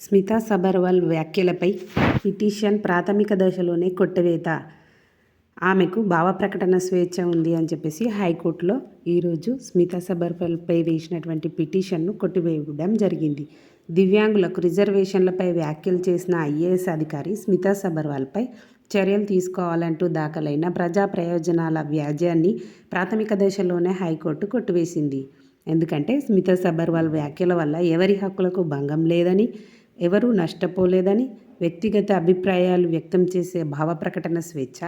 స్మితా సబర్వాల్ వ్యాఖ్యలపై పిటిషన్ ప్రాథమిక దశలోనే కొట్టివేత. ఆమెకు భావప్రకటన స్వేచ్ఛ ఉంది అని చెప్పేసి హైకోర్టులో ఈరోజు స్మితా సబర్వాల్పై వేసినటువంటి పిటిషన్ను కొట్టివేయడం జరిగింది. దివ్యాంగులకు రిజర్వేషన్లపై వ్యాఖ్యలు చేసిన ఐఏఎస్ అధికారి స్మితా సబర్వాల్పై చర్యలు తీసుకోవాలంటూ దాఖలైన ప్రజా ప్రయోజనాల వ్యాజ్యాన్ని ప్రాథమిక దశలోనే హైకోర్టు కొట్టివేసింది. ఎందుకంటే స్మితా సబర్వాల్ వ్యాఖ్యల వల్ల ఎవరి హక్కులకు భంగం లేదని, ఎవరూ నష్టపోలేదని, వ్యక్తిగత అభిప్రాయాలు వ్యక్తం చేసే భావప్రకటన స్వేచ్ఛ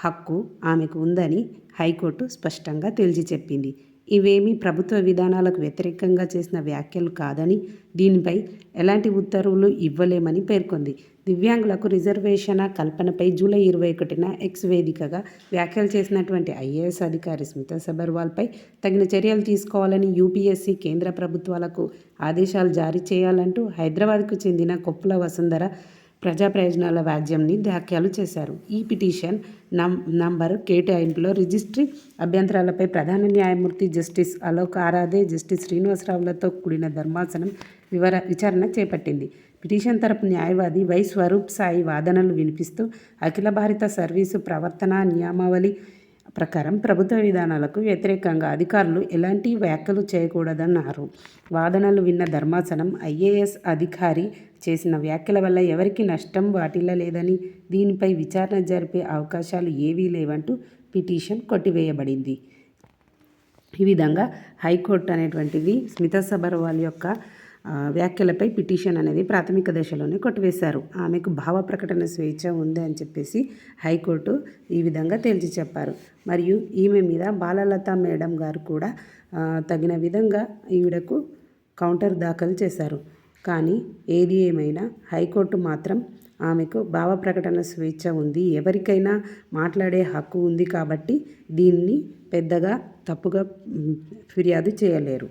హక్కు ఆమెకు ఉందని హైకోర్టు స్పష్టంగా తేల్చి చెప్పింది. ఇవేమీ ప్రభుత్వ విధానాలకు వ్యతిరేకంగా చేసిన వ్యాఖ్యలు కాదని, దీనిపై ఎలాంటి ఉత్తర్వులు ఇవ్వలేమని పేర్కొంది. దివ్యాంగులకు రిజర్వేషన కల్పనపై జూలై 21న ఎక్స్ వేదికగా వ్యాఖ్యలు చేసినటువంటి ఐఏఎస్ అధికారి స్మితా సబర్వాల్పై తగిన చర్యలు తీసుకోవాలని యూపీఎస్సీ కేంద్ర ప్రభుత్వాలకు ఆదేశాలు జారీ చేయాలంటూ హైదరాబాద్కు చెందిన కొప్పుల వసుంధర ప్రజా ప్రయోజనాల వ్యాజ్యంని దాఖలు చేశారు. ఈ పిటిషన్ నంబర్ కేటాయింపులో రిజిస్ట్రీ అభ్యంతరాలపై ప్రధాన న్యాయమూర్తి జస్టిస్ అలోక్ ఆరాధే, జస్టిస్ శ్రీనివాసరావులతో కూడిన ధర్మాసనం విచారణ చేపట్టింది. పిటిషన్ తరపు న్యాయవాది వై స్వరూప్ సాయి వాదనలు వినిపిస్తూ అఖిల భారత సర్వీసు ప్రవర్తనా నియమావళి ప్రకారం ప్రభుత్వ విధానాలకు వ్యతిరేకంగా అధికారులు ఎలాంటి వ్యాఖ్యలు చేయకూడదన్నారు. వాదనలు విన్న ధర్మాసనం ఐఏఎస్ అధికారి చేసిన వ్యాఖ్యల వల్ల ఎవరికీ నష్టం వాటిల్లలేదని, దీనిపై విచారణ జరిపే అవకాశాలు ఏవీ లేవంటూ పిటిషన్ కొట్టివేయబడింది. ఈ విధంగా హైకోర్టు అనేటువంటిది స్మితా సబర్వాల్ యొక్క వ్యాఖ్యలపై పిటిషన్ అనేది ప్రాథమిక దశలోనే కొట్టివేశారు. ఆమెకు భావ ప్రకటన స్వేచ్ఛ ఉంది అని చెప్పేసి హైకోర్టు ఈ విధంగా తేల్చి చెప్పారు. మరియు ఈమె మీద బాలలత మేడం గారు కూడా తగిన విధంగా ఈవిడకు కౌంటర్ దాఖలు చేశారు. కానీ ఏది ఏమైనా హైకోర్టు మాత్రం ఆమెకు భావ ప్రకటన స్వేచ్ఛ ఉంది, ఎవరికైనా మాట్లాడే హక్కు ఉంది కాబట్టి దీన్ని పెద్దగా తప్పుగా ఫిర్యాదు చేయలేరు.